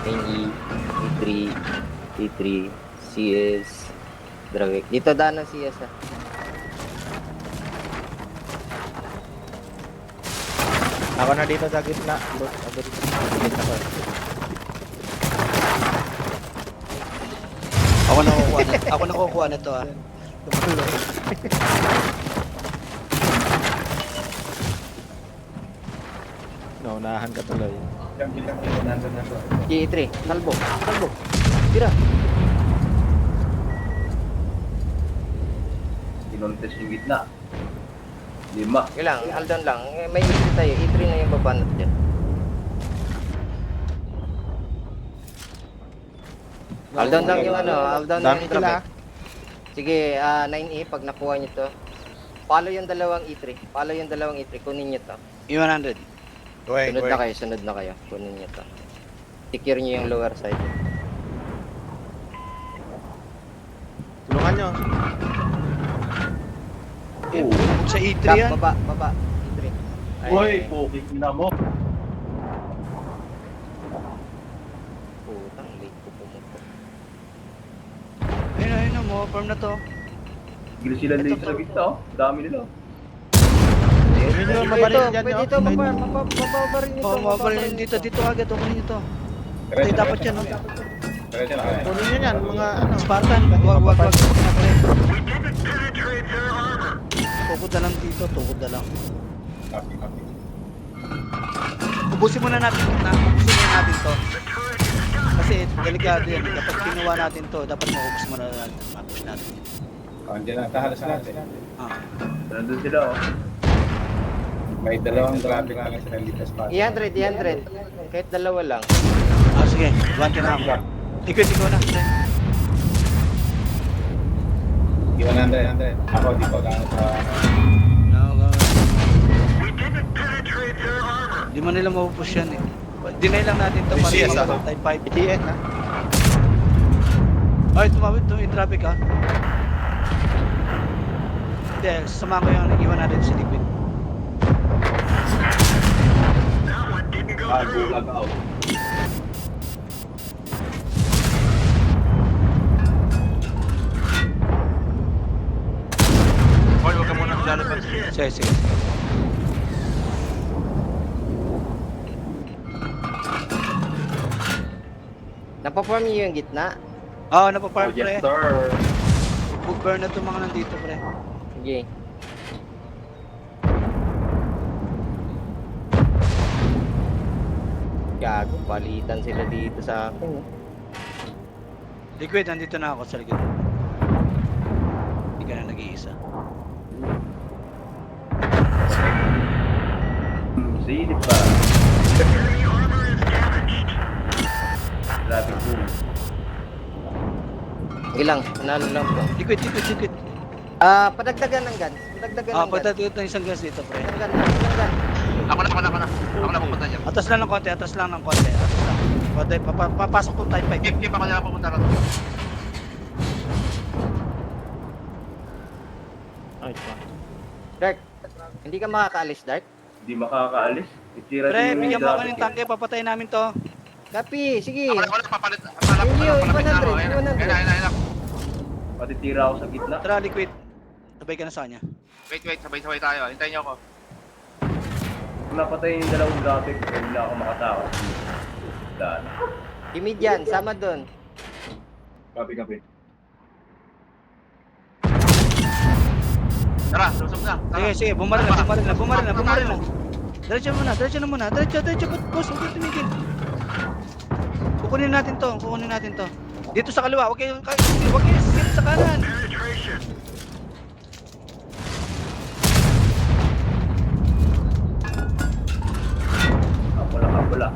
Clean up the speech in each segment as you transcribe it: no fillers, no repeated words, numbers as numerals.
Main E, E3, E3, CS, Dravik. Dito daan ng CS ah. Ako na dito sa gitna. Gitna ko. Ako na kukuha na to ah. Naunahan ka tuloy. E3, talbo. Tira. Kinontes yung gitna. 5. Ilang, Aldon lang. May E3 tayo. E3 na yung babanat dyan. Aldon lang yung ano. Aldon lang Dami yung sila. Dravik. Sige, 9E pag nakuha nyo to. Follow yung dalawang E3. Kunin nyo to. E100. Sunod na kayo. Kunin nyo to. Secure nyo yung lower side. Tulungan nyo. Sa E3 Tap, yan. baba. E3. Uy, pukik na mo. Putang, late ko pumunta. Ayun na mo. Farm na to. Gila sila laser sa gitna, oh. Dami nila. Kunin nyo mabalin dyan, Pwede no? ito, mababa rin ito. Oh, mabalin dito agad. Kunin nyo to. Ito dapat yan. Oh. Kunin nyo yan, mga ano. Spartan. Wag. Tukod na lang dito. Ubusin muna natin to. Kasi delikado yan. Dapat kinuha natin to. Dapat maubos muna natin. Mapush natin. Andiyan na, tahalas natin. Ah. Nandun sila, oh. May dalawang traffic na sila dito sa 100. Kahit dalawa lang. Ah, sige. One na ako. Ikaw na. Iwan Andre. Ako, di ko lang sa... Di man nila mapupush yan eh. Deny lang natin to para CS, ah. type 5. BTS ha. Ay, tumawid to yung traffic ha. Hindi, sasama ko yung iwan natin si Liquid. Lag out. Hoy, huwag ka muna lalabas. Sige. Napaform niyo yung gitna? Oo, napaparm pre. Yes, sir. Book burn na itong mga nandito pre. Sige. Gago, palitan sila dito sa akin. Eh. Liquid, nandito na ako sa likod. Hindi ka na nag-iisa. Silip pa. Traffic boom. Ilang, panalo lang po. Liquid. Padagdagan ng guns. Padagdagan ng guns. Pagdating ng isang gas dito pre. Isang gun. Ako na pupunta dyan. Atas lang ng konti. Atas lang. Papasok tong type 5. Keep ako na pupunta rin. Ay, pa. Dark, hindi ka makakaalis, Dark? Hindi makakaalis. Itira Pre, din bigyan yung mo ako traffic, ng tangke. Papatayin namin to. Kapi, sige. Ako na papalit. Hindi, 100. Ayun. Patitira ako sa gitna. Tara, Liquid. Sabay ka na sa kanya. Wait, sabay-sabay tayo. Hintayin niyo ako. Kung napatayin yung dalawang traffic, hindi ako makatakas. Daan. Timid yan, sama doon. Kapi. Tara, lusog na. Sige, bumaril na. Diretso na muna. Diretso, boss, huwag kang tumigil. Kukunin natin to. Dito sa kaliwa, huwag kayong skip sa kanan. Wala.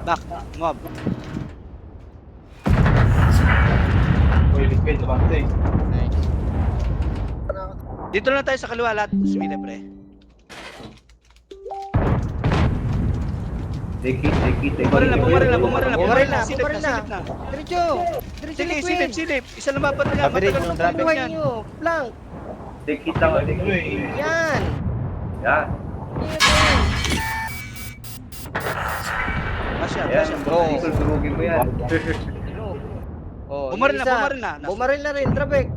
Back, mob. Uy, liquid, lumante. Nice. Dito lang tayo sa kaliwa lahat. Sumili, pre. Take it. Bumaril na. Silip na. Diretso. Liquid. Silip. Isa lang mapat na. Average Matagal yung pa traffic Buhay yan. nyo. Flank. Take it lang. Yan. Yan. Masya. Ayan, Oo. diesel, durugin mo yan. Oh, Bumaril yung na, isa, bumaril na. Bumaril na rin, Trabek.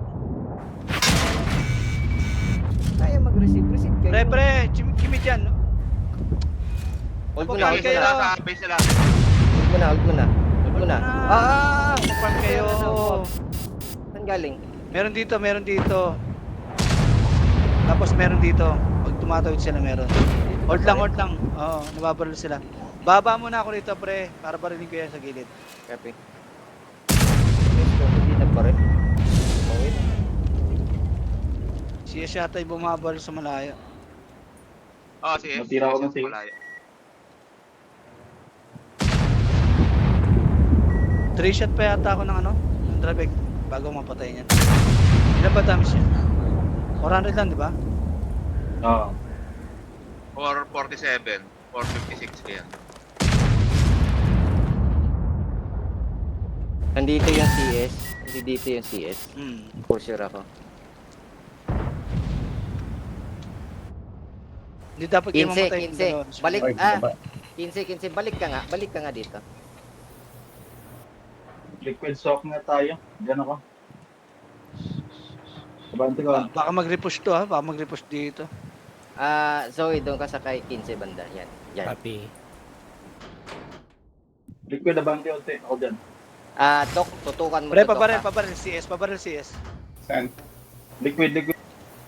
Kaya mag-receive kayo. Pre, Kimi dyan. Hold mo Okay, na, hold mo kayo. na. Sa base nila. Hold mo na, hold mo na. Hold mo na. Ah! Farm kayo. Saan galing? Meron dito. Tapos meron dito. Pag tumatawid sila meron. Hold lang. Oo, nababaril sila. Baba muna ako rito, pre, para barilin ko yan sa gilid. Copy. Hindi na pa rin. Mawin. Siya yata yung bumabaril sa malayo. Oo, si S. Natira ako ng safe. Malayo. 3 shot pa yata ako ng ng Drabek bago mapatay niyan. Ilan ba damage niya? 400 lang, di ba? Oo. 447. 456 kaya. Nandito yung CS. Hindi dito yung CS. For sure ako. Hindi dapat kayo mamatay. 15. Balik, Ay, ah. baba. 15. Balik ka nga dito. Liquid soak nga tayo. Diyan ako. Kabante ko. Baka mag-repush to baka mag-repush dito. Zoe, doon ka sa kay 15 banda. Yan. Copy. Liquid abante unti. Ako dyan. Tok, tutukan mo Pre, to, Tok, ha? pabaril CS. Saan? Liquid.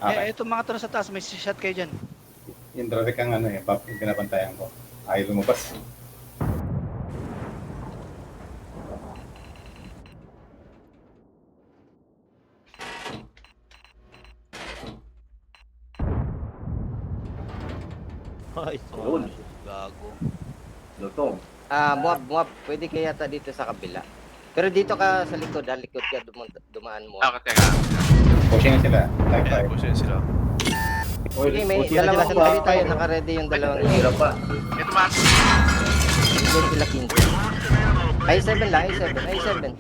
Okay. Ito mga tara sa taas, may shot kayo dyan. Yung traffic ang yung pinapantayan ko. Ayaw lumabas. Ay, Yun. Gago. Lutong. Muab. Pwede kaya yata dito sa kabila. Pero dito ka sa likod, likod ka dumaan mo. Teka. Pushing na sila. Type 5. Push yun sila. Sige, may Puti na dalawang sila sa entry top tayo. five. Naka-ready yung dalawang Hirap pa. Ito man. Hindi sila 15. I7 lang, I7.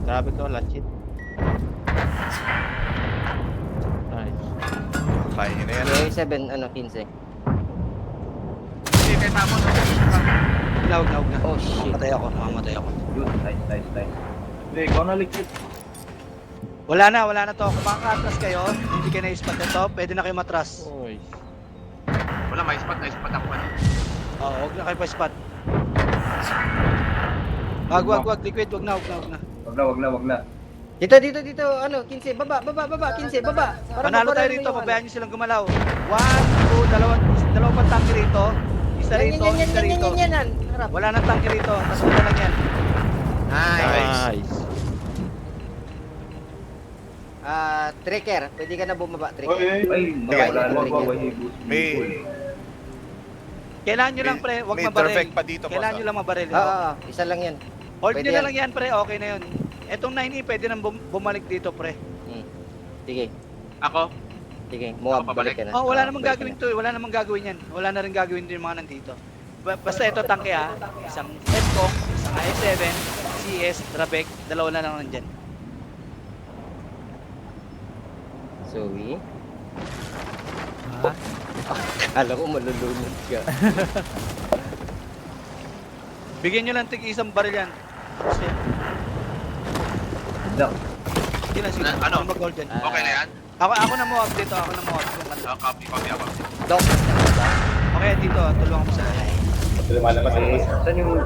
Grabe ko, last hit. Nice. Kaya nyo na yan. Yung I7, 15. Hindi, kahit tapos. Huwag na. Oh, shit. Mamatay ako. Yun, nice. Hindi, ikaw na liquid. Wala na to. Kung makaka-atras kayo, hindi kayo na-spot ito, pwede na kayo matras. Uy. Wala, may spot ako pa. Oo, huwag na kayo pa-spot. Wag, liquid, wag na. Wag na. Dito, 15. Baba, 15, baba. Para Panalo tayo mabaril mo rito, yung pabayaan nyo silang gumalaw. 1, 2, dalawang pang-tanke rito. Isa rito. Yan. Harap. Wala nang tanke rito, tapos wala lang yan. Nice. Tracker. Pwede ka na bumaba, tracker. Ay, wala na. May- Kailangan nyo lang pre, wag mabaril. pa dito, Kailangan nyo lang mabaril. Oo, isa lang yan. Hold Pwede nyo na yan. lang yan pre, okay na yun. Etong 9E pwede nang bumalik dito pre. Sige, Ako? muwab, Ako pabalik. balik ka na. Oh, wala Oo, namang balik gagawin ka to, wala namang gagawin yan. Wala na rin gagawin din yung mga nandito. Basta ito tangke isang F-Kong, isang I7, CS, Drabek, dalawa na lang nandyan. na. Zoe. Akala ko malulunod ka. Bigyan nyo lang tig isang baril yan. Tapos yan. No. Sige na, sige. Ano? Mag-hold yan. Okay na yan? Ako na mo dito, ako na mo Copy ako. Dok. Okay, dito, tulungan ko sila. Lumalabas sa labas.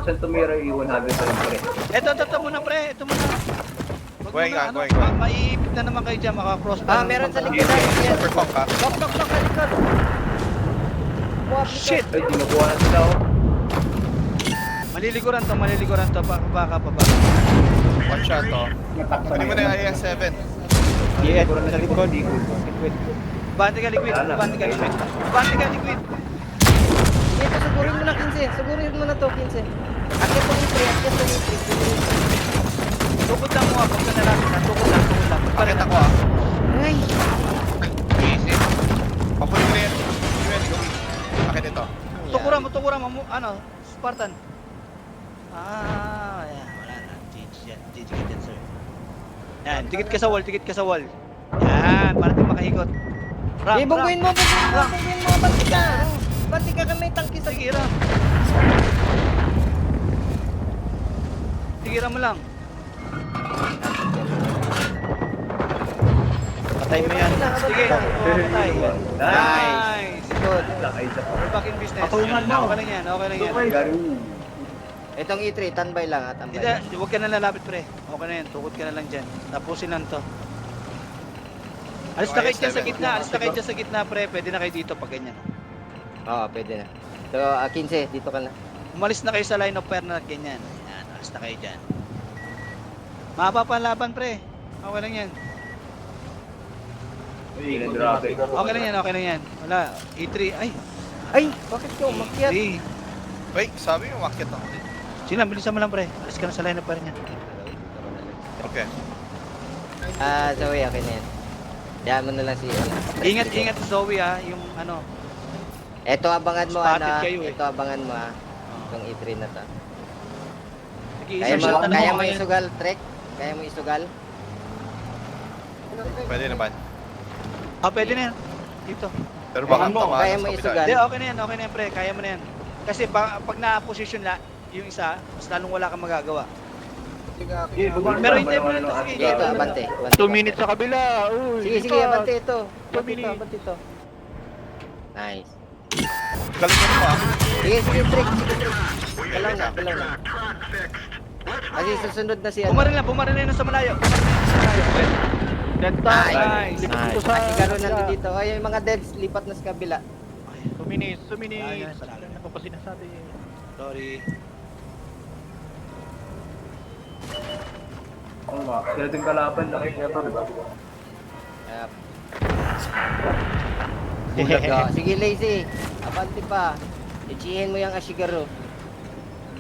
Saan tumira yung 100 pa lang pre? Ito muna pre, ito muna. Wag Going muna, on, going. Maiipit na naman kayo dyan, maka-cross Meron sa likod tayo. Yes. Super ka. Dok, sa likod. Muwab, likod. Shit! Ay, dinukuha na sila oh. Maliliguran to, baka. One shot to. Natakpan Ano mo na yung IS-7? Yes, Siguro na sa siguro, likod. liquid. Bante ka liquid. Dito, sugurin mo na 15. Sugurin mo na to, 15. Akit mo yung 3. Tukod lang mo ako, huwag ka na lang. Tukod lang. Bakit ako Ay. Easy. Pakulit ko yan. Bakit ito? Tukuran mo, Spartan. Ayan, wala na. GG ka dyan, sir. Yan, tikit ka sa wall. Yan, para di makahikot. Ram. Bungguin mo. Banti ka tira mo lang. Patay mo yan. Sige, patay. Nice! Good. Lakay sa pa. We're back in business. Patungan mo. Okay lang yan, okay lang yan. Garu. Itong E3, tanbay lang ha, tanbay. Hindi, huwag ka na lalapit pre. Okay na yan, tukod ka na lang dyan. Tapusin lang to. Alis na kayo dyan sa gitna, alis na kayo dyan sa gitna pre. Pwede na kayo dito pag ganyan. Oo, pwede na. So, 15, dito ka na. Umalis na kayo sa line of fire na ganyan. Yan, alis na kayo dyan. Mahaba pa ang laban pre. Okay lang yan. Ilan traffic. Okay lang yan, okay lang yan. Wala, E3, ay. Ay, bakit ka umakyat? E3. Wait, sabi mo, umakyat ako din. Sige lang, bilisan mo lang pre. Alis ka na sa line of fire niya. Okay. Zoe, okay na yan. Diyan mo na lang si Ingat, ingat Zoe ha, yung ano. Ito abangan mo, Spotted ano. kayo, eh. Ito abangan mo, ha. Itong E3 na to. Sige, Kaya isang mo, shot na kaya lang mo ako. isugal, Trek? Kaya mo isugal? Pwede naman. Pwede na yan. Dito. Pero baka Kaya mo, tamaan kaya sa mo kabila. isugal. Hindi, okay na yan pre. Kaya mo na yan. Kasi pag na-position na yung isa, mas lalong wala kang magagawa. Pero hindi mo na ito, sige. Sige, ito, abante. 2 minutes sa kabila. Uy, Sige, sige, abante ito. Abante minutes. ito, abante ito. Nice. Galingan mo ah. Sige, sige, Trek, sige, Trek. Galaw na, galaw na. Kasi susunod na si ano. Bumaril na yun sa malayo. Dead Nice. Nice. Lipat Nice. ko sa... Sigaro nandito dito. Ay, yung mga deads, lipat na sa kabila. 2 minutes, 2 Ayan, minutes. salamat. Ano pa sinasabi? Sorry. Oo nga. Sila din kalaban na kayo. Yep. Bulag, sige, Lazy. Abante pa. Ichihin mo yung Ashigaro.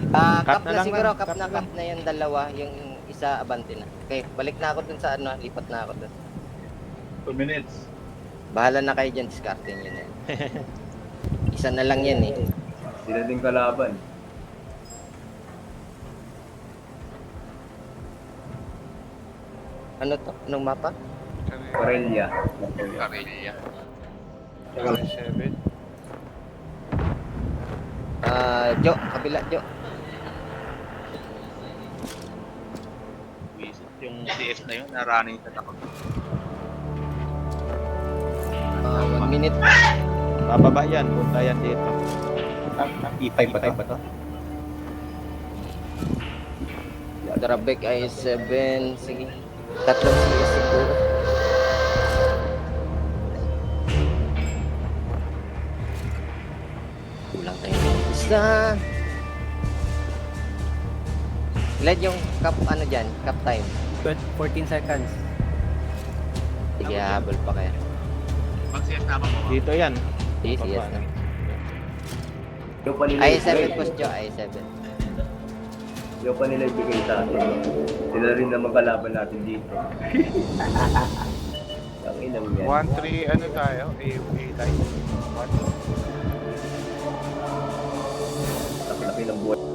Cut Kap na na lang, siguro, man. kap Cut na na kap na yung dalawa. Yung isa, abante na. Okay, balik na ako dun sa ano, lipat na ako dun. 2 minutes. Bahala na kayo dyan, discarding yun eh. Isa na lang yan eh. Sila din kalaban. Ano to? Anong mapa? Corellia. Karilya. 7. Jo, kabila, Jo. Yung CS na yun, na-running sa takot. 1 minute. Bababa yan, punta yan dito. E5 ba to? Drabek ay 7. Sige. Tatlong CS siguro. Kulang tayo ng isa. Ilan yung cap ano dyan? Cap time. 14 seconds. Sige, habol pa kaya. Mag-CS na mo. Dito yan. Yes, yes. Bababa. Yung pa nila Ay, 7 post Jo, ay 7. Yung pa nila ibigay sa atin. Sila rin na magkalaban natin dito. Ang inang yan. 1-3, ano tayo? A line. Laki-laki ng buhay.